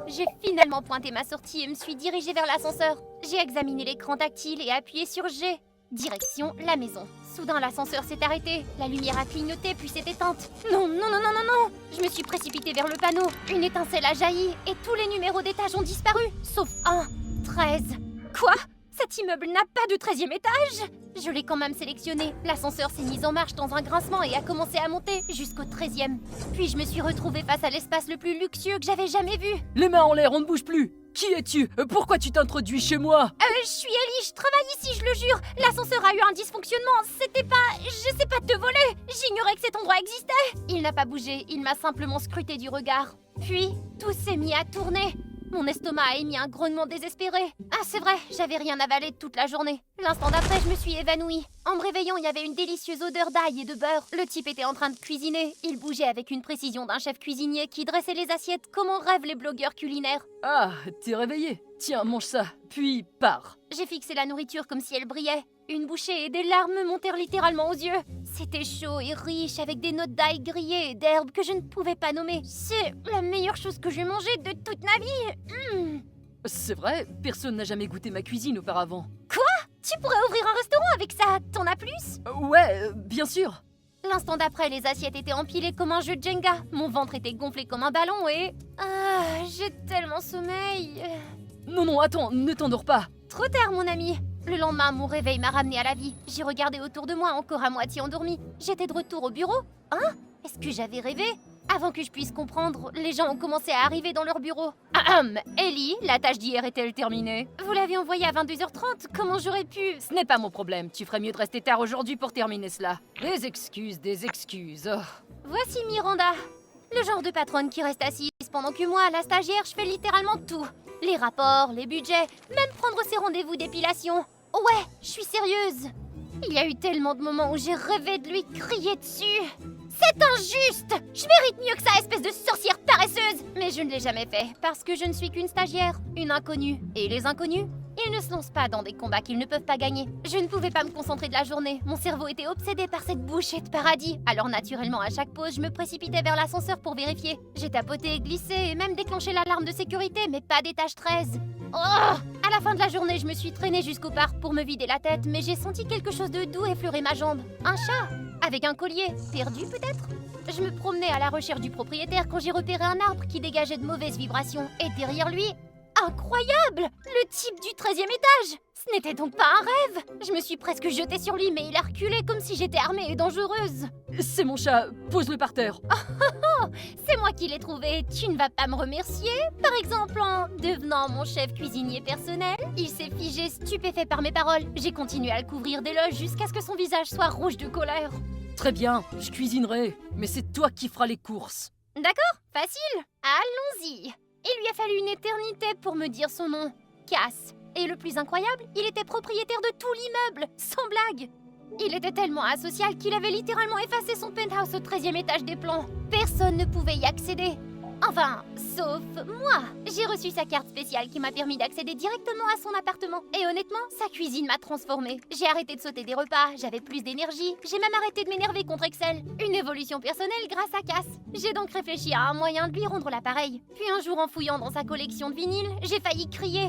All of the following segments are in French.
J'ai finalement pointé ma sortie et me suis dirigée vers l'ascenseur. J'ai examiné l'écran tactile et appuyé sur G. Direction la maison. Soudain, l'ascenseur s'est arrêté. La lumière a clignoté puis s'est éteinte. Non, non, non, non, non, non! Je me suis précipitée vers le panneau. Une étincelle a jailli et tous les numéros d'étage ont disparu. Sauf 1, 13. Quoi? Cet immeuble n'a pas de 13e étage? Je l'ai quand même sélectionné. L'ascenseur s'est mis en marche dans un grincement et a commencé à monter jusqu'au 13e. Puis je me suis retrouvée face à l'espace le plus luxueux que j'avais jamais vu. Les mains en l'air, on ne bouge plus. Qui es-tu? Pourquoi tu t'introduis chez moi? Je suis Ellie, je travaille ici, je le jure. L'ascenseur a eu un dysfonctionnement. C'était pas... Je sais pas te voler. J'ignorais que cet endroit existait. Il n'a pas bougé, il m'a simplement scruté du regard. Puis, tout s'est mis à tourner. Mon estomac a émis un grognement désespéré. Ah, c'est vrai, j'avais rien avalé toute la journée. L'instant d'après, je me suis évanouie. En me réveillant, il y avait une délicieuse odeur d'ail et de beurre. Le type était en train de cuisiner. Il bougeait avec une précision d'un chef cuisinier qui dressait les assiettes comme en rêvent les blogueurs culinaires. Ah, t'es réveillé. Tiens, mange ça, puis pars. J'ai fixé la nourriture comme si elle brillait. Une bouchée et des larmes me montèrent littéralement aux yeux. C'était chaud et riche avec des notes d'ail grillé et d'herbes que je ne pouvais pas nommer. C'est la meilleure chose que j'ai mangée de toute ma vie. C'est vrai, personne n'a jamais goûté ma cuisine auparavant. Tu pourrais ouvrir un restaurant avec ça, t'en as plus? Ouais, bien sûr. L'instant d'après, les assiettes étaient empilées comme un jeu de Jenga. Mon ventre était gonflé comme un ballon et... Ah, j'ai tellement sommeil. Non, non, attends, ne t'endors pas. Trop tard, mon ami. Le lendemain, mon réveil m'a ramené à la vie. J'ai regardé autour de moi, encore à moitié endormie. J'étais de retour au bureau. Hein? Est-ce que j'avais rêvé? Avant que je puisse comprendre, les gens ont commencé à arriver dans leur bureau. Ellie, la tâche d'hier est-elle terminée? Vous l'avez envoyée à 22h30, comment j'aurais pu... Ce n'est pas mon problème, tu ferais mieux de rester tard aujourd'hui pour terminer cela. Des excuses, oh. Voici Miranda. Le genre de patronne qui reste assise pendant que moi, la stagiaire, je fais littéralement tout. Les rapports, les budgets, même prendre ses rendez-vous d'épilation. Ouais, je suis sérieuse. Il y a eu tellement de moments où j'ai rêvé de lui crier dessus. C'est injuste! Je mérite mieux que ça, espèce de sorcière paresseuse! Mais je ne l'ai jamais fait, parce que je ne suis qu'une stagiaire, une inconnue. Et les inconnus, ils ne se lancent pas dans des combats qu'ils ne peuvent pas gagner. Je ne pouvais pas me concentrer de la journée. Mon cerveau était obsédé par cette bouchée de paradis. Alors naturellement, à chaque pause, je me précipitais vers l'ascenseur pour vérifier. J'ai tapoté, glissé et même déclenché l'alarme de sécurité, mais pas d'étage 13. Oh! À la fin de la journée, je me suis traînée jusqu'au parc pour me vider la tête, mais j'ai senti quelque chose de doux effleurer ma jambe. Un chat! Avec un collier, perdu peut-être? Je me promenais à la recherche du propriétaire quand j'ai repéré un arbre qui dégageait de mauvaises vibrations. Et derrière lui, incroyable! Le type du 13e étage! Ce n'était donc pas un rêve! Je me suis presque jetée sur lui, mais il a reculé comme si j'étais armée et dangereuse. C'est mon chat, pose-le par terre. C'est moi qui l'ai trouvé, tu ne vas pas me remercier? Par exemple en devenant mon chef cuisinier personnel? Il s'est figé stupéfait par mes paroles. J'ai continué à le couvrir d'éloges jusqu'à ce que son visage soit rouge de colère. Très bien, je cuisinerai, mais c'est toi qui feras les courses. D'accord, facile. Allons-y. Il lui a fallu une éternité pour me dire son nom. Cass. Et le plus incroyable, il était propriétaire de tout l'immeuble, sans blague. Il était tellement asocial qu'il avait littéralement effacé son penthouse au 13e étage des plans. Personne ne pouvait y accéder. Enfin, sauf moi. J'ai reçu sa carte spéciale qui m'a permis d'accéder directement à son appartement. Et honnêtement, sa cuisine m'a transformée. J'ai arrêté de sauter des repas, j'avais plus d'énergie. J'ai même arrêté de m'énerver contre Excel. Une évolution personnelle grâce à Cass. J'ai donc réfléchi à un moyen de lui rendre l'appareil. Puis un jour, en fouillant dans sa collection de vinyles, j'ai failli crier.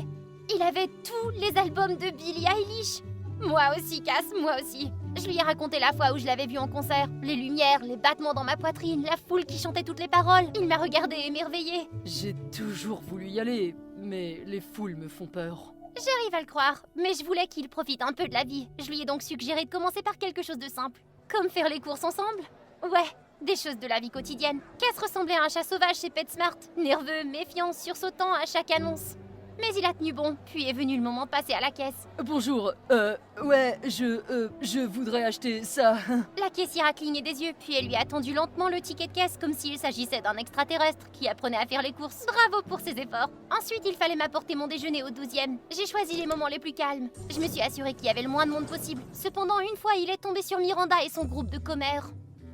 Il avait tous les albums de Billie Eilish. Moi aussi, Cass, moi aussi. Je lui ai raconté la fois où je l'avais vu en concert. Les lumières, les battements dans ma poitrine, la foule qui chantait toutes les paroles. Il m'a regardé émerveillé. J'ai toujours voulu y aller, mais les foules me font peur. J'arrive à le croire, mais je voulais qu'il profite un peu de la vie. Je lui ai donc suggéré de commencer par quelque chose de simple. Comme faire les courses ensemble. Ouais, des choses de la vie quotidienne. Cass ressemblait à un chat sauvage chez PetSmart. Nerveux, méfiant, sursautant à chaque annonce. Mais il a tenu bon, puis est venu le moment de passer à la caisse. Bonjour, ouais, je voudrais acheter ça. La caissière a cligné des yeux, puis elle lui a tendu lentement le ticket de caisse comme s'il s'agissait d'un extraterrestre qui apprenait à faire les courses. Bravo pour ses efforts. Ensuite, il fallait m'apporter mon déjeuner au 12e. J'ai choisi les moments les plus calmes. Je me suis assurée qu'il y avait le moins de monde possible. Cependant, une fois, il est tombé sur Miranda et son groupe de commères.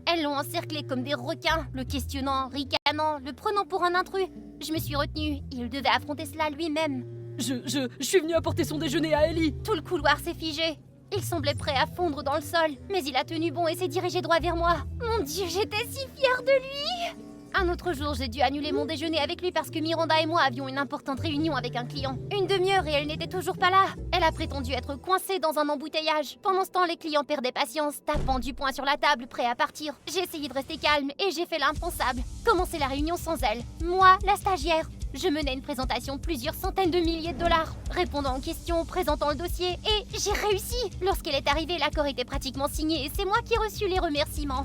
Elles l'ont encerclé comme des requins, le questionnant, ricanant, le prenant pour un intrus. Je me suis retenue, il devait affronter cela lui-même. Je suis venu apporter son déjeuner à Ellie. Tout le couloir s'est figé. Il semblait prêt à fondre dans le sol, mais il a tenu bon et s'est dirigé droit vers moi. Mon Dieu, j'étais si fière de lui! Un autre jour, j'ai dû annuler mon déjeuner avec lui parce que Miranda et moi avions une importante réunion avec un client. Une demi-heure et elle n'était toujours pas là. Elle a prétendu être coincée dans un embouteillage. Pendant ce temps, les clients perdaient patience, tapant du poing sur la table, prêts à partir. J'ai essayé de rester calme et j'ai fait l'impensable. Commencer la réunion sans elle. Moi, la stagiaire. Je menais une présentation de plusieurs centaines de milliers de dollars, répondant aux questions, présentant le dossier, et j'ai réussi. Lorsqu'elle est arrivée, l'accord était pratiquement signé et c'est moi qui ai reçu les remerciements.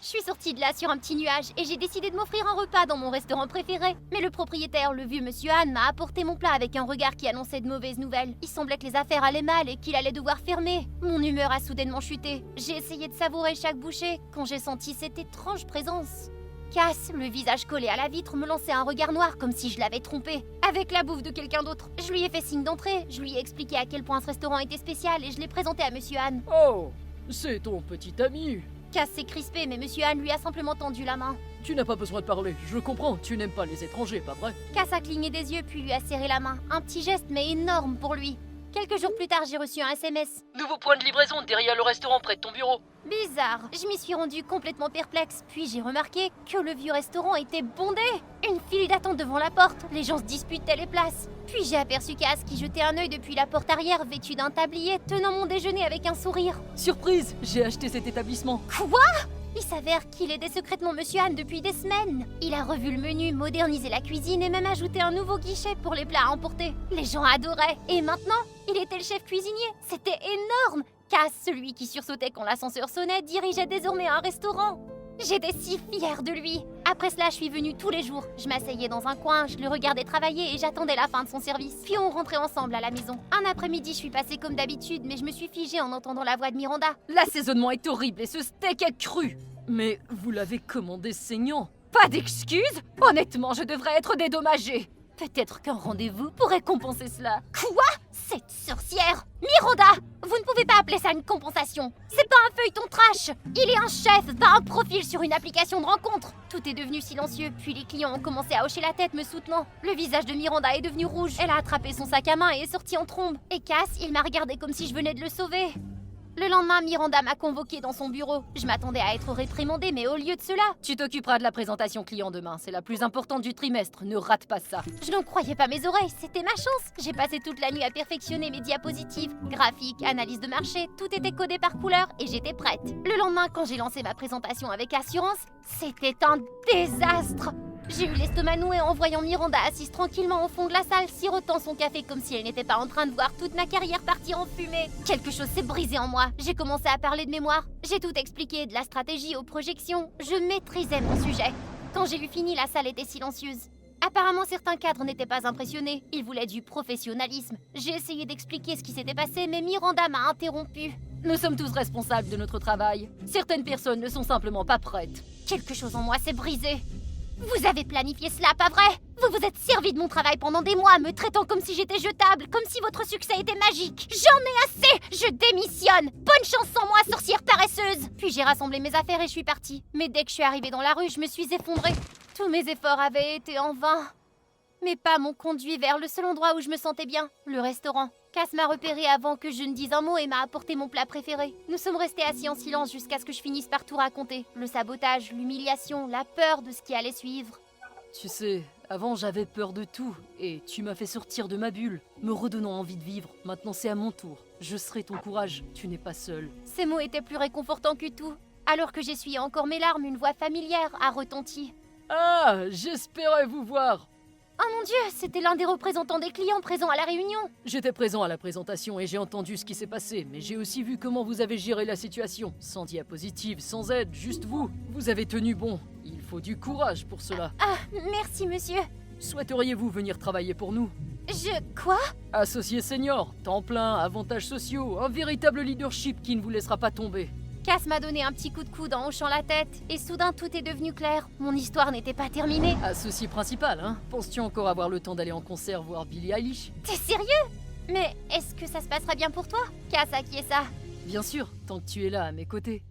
Je suis sortie de là sur un petit nuage et j'ai décidé de m'offrir un repas dans mon restaurant préféré. Mais le propriétaire, le vieux monsieur Han, m'a apporté mon plat avec un regard qui annonçait de mauvaises nouvelles. Il semblait que les affaires allaient mal et qu'il allait devoir fermer. Mon humeur a soudainement chuté. J'ai essayé de savourer chaque bouchée quand j'ai senti cette étrange présence. Cass, le visage collé à la vitre, me lançait un regard noir comme si je l'avais trompé. Avec la bouffe de quelqu'un d'autre. Je lui ai fait signe d'entrée, je lui ai expliqué à quel point ce restaurant était spécial et je l'ai présenté à monsieur Han. Oh, c'est ton petit ami. Cass s'est crispé mais monsieur Han lui a simplement tendu la main. Tu n'as pas besoin de parler, je comprends, tu n'aimes pas les étrangers, pas vrai? Cass a cligné des yeux puis lui a serré la main. Un petit geste mais énorme pour lui. Quelques jours plus tard, j'ai reçu un SMS. Nouveau point de livraison derrière le restaurant près de ton bureau. Bizarre. Je m'y suis rendue complètement perplexe. Puis j'ai remarqué que le vieux restaurant était bondé. Une file d'attente devant la porte. Les gens se disputaient les places. Puis j'ai aperçu Cass qui jetait un œil depuis la porte arrière, vêtu d'un tablier, tenant mon déjeuner avec un sourire. Surprise, j'ai acheté cet établissement. Quoi? Il s'avère qu'il aidait secrètement Monsieur Han depuis des semaines. Il a revu le menu, modernisé la cuisine et même ajouté un nouveau guichet pour les plats à emporter. Les gens adoraient. Et maintenant, il était le chef cuisinier. C'était énorme. Cass, celui qui sursautait quand l'ascenseur sonnait, dirigeait désormais un restaurant. J'étais si fière de lui. Après cela, je suis venue tous les jours. Je m'asseyais dans un coin, je le regardais travailler et j'attendais la fin de son service. Puis on rentrait ensemble à la maison. Un après-midi, je suis passée comme d'habitude, mais je me suis figée en entendant la voix de Miranda. L'assaisonnement est horrible et ce steak est cru. Mais vous l'avez commandé saignant. Pas d'excuses? Honnêtement, je devrais être dédommagée. Peut-être qu'un rendez-vous pourrait compenser cela. Quoi? Cette sorcière! Miranda! Vous ne pouvez pas appeler ça une compensation. C'est pas un feuilleton trash. Il est un chef, pas un profil sur une application de rencontre. Tout est devenu silencieux, puis les clients ont commencé à hocher la tête me soutenant. Le visage de Miranda est devenu rouge. Elle a attrapé son sac à main et est sortie en trombe. Et Cass, il m'a regardé comme si je venais de le sauver. Le lendemain, Miranda m'a convoquée dans son bureau. Je m'attendais à être réprimandée, mais au lieu de cela... Tu t'occuperas de la présentation client demain, c'est la plus importante du trimestre, ne rate pas ça. Je n'en croyais pas mes oreilles, c'était ma chance. J'ai passé toute la nuit à perfectionner mes diapositives, graphiques, analyse de marché, tout était codé par couleur et j'étais prête. Le lendemain, quand j'ai lancé ma présentation avec assurance, c'était un désastre. J'ai eu l'estomac noué en voyant Miranda assise tranquillement au fond de la salle, sirotant son café comme si elle n'était pas en train de voir toute ma carrière partir en fumée. Quelque chose s'est brisé en moi. J'ai commencé à parler de mémoire. J'ai tout expliqué, de la stratégie aux projections. Je maîtrisais mon sujet. Quand j'ai eu fini, la salle était silencieuse. Apparemment, certains cadres n'étaient pas impressionnés. Ils voulaient du professionnalisme. J'ai essayé d'expliquer ce qui s'était passé, mais Miranda m'a interrompu. Nous sommes tous responsables de notre travail. Certaines personnes ne sont simplement pas prêtes. Quelque chose en moi s'est brisé. Vous avez planifié cela, pas vrai? Vous vous êtes servi de mon travail pendant des mois, me traitant comme si j'étais jetable, comme si votre succès était magique. J'en ai assez! Je démissionne! Bonne chance sans moi, sorcière paresseuse! Puis j'ai rassemblé mes affaires et je suis partie. Mais dès que je suis arrivée dans la rue, je me suis effondrée. Tous mes efforts avaient été en vain. Mes pas m'ont conduit vers le seul endroit où je me sentais bien, le restaurant. Cass m'a repéré avant que je ne dise un mot et m'a apporté mon plat préféré. Nous sommes restés assis en silence jusqu'à ce que je finisse par tout raconter. Le sabotage, l'humiliation, la peur de ce qui allait suivre. Tu sais, avant j'avais peur de tout, et tu m'as fait sortir de ma bulle, me redonnant envie de vivre. Maintenant c'est à mon tour. Je serai ton courage, tu n'es pas seule. Ces mots étaient plus réconfortants que tout. Alors que j'essuyais encore mes larmes, une voix familière a retenti. Ah, j'espérais vous voir. Oh mon Dieu, c'était l'un des représentants des clients présents à la réunion. J'étais présent à la présentation et j'ai entendu ce qui s'est passé, mais j'ai aussi vu comment vous avez géré la situation. Sans diapositive, sans aide, juste vous. Vous avez tenu bon. Il faut du courage pour cela. Ah, merci monsieur. Souhaiteriez-vous venir travailler pour nous? Quoi? Associé senior, temps plein, avantages sociaux, un véritable leadership qui ne vous laissera pas tomber. Cass m'a donné un petit coup de coude en hochant la tête, et soudain tout est devenu clair. Mon histoire n'était pas terminée. Associé principal, hein? Penses-tu encore avoir le temps d'aller en concert voir Billie Eilish? T'es sérieux? Mais est-ce que ça se passera bien pour toi? Cass, à qui est ça? Bien sûr, tant que tu es là à mes côtés.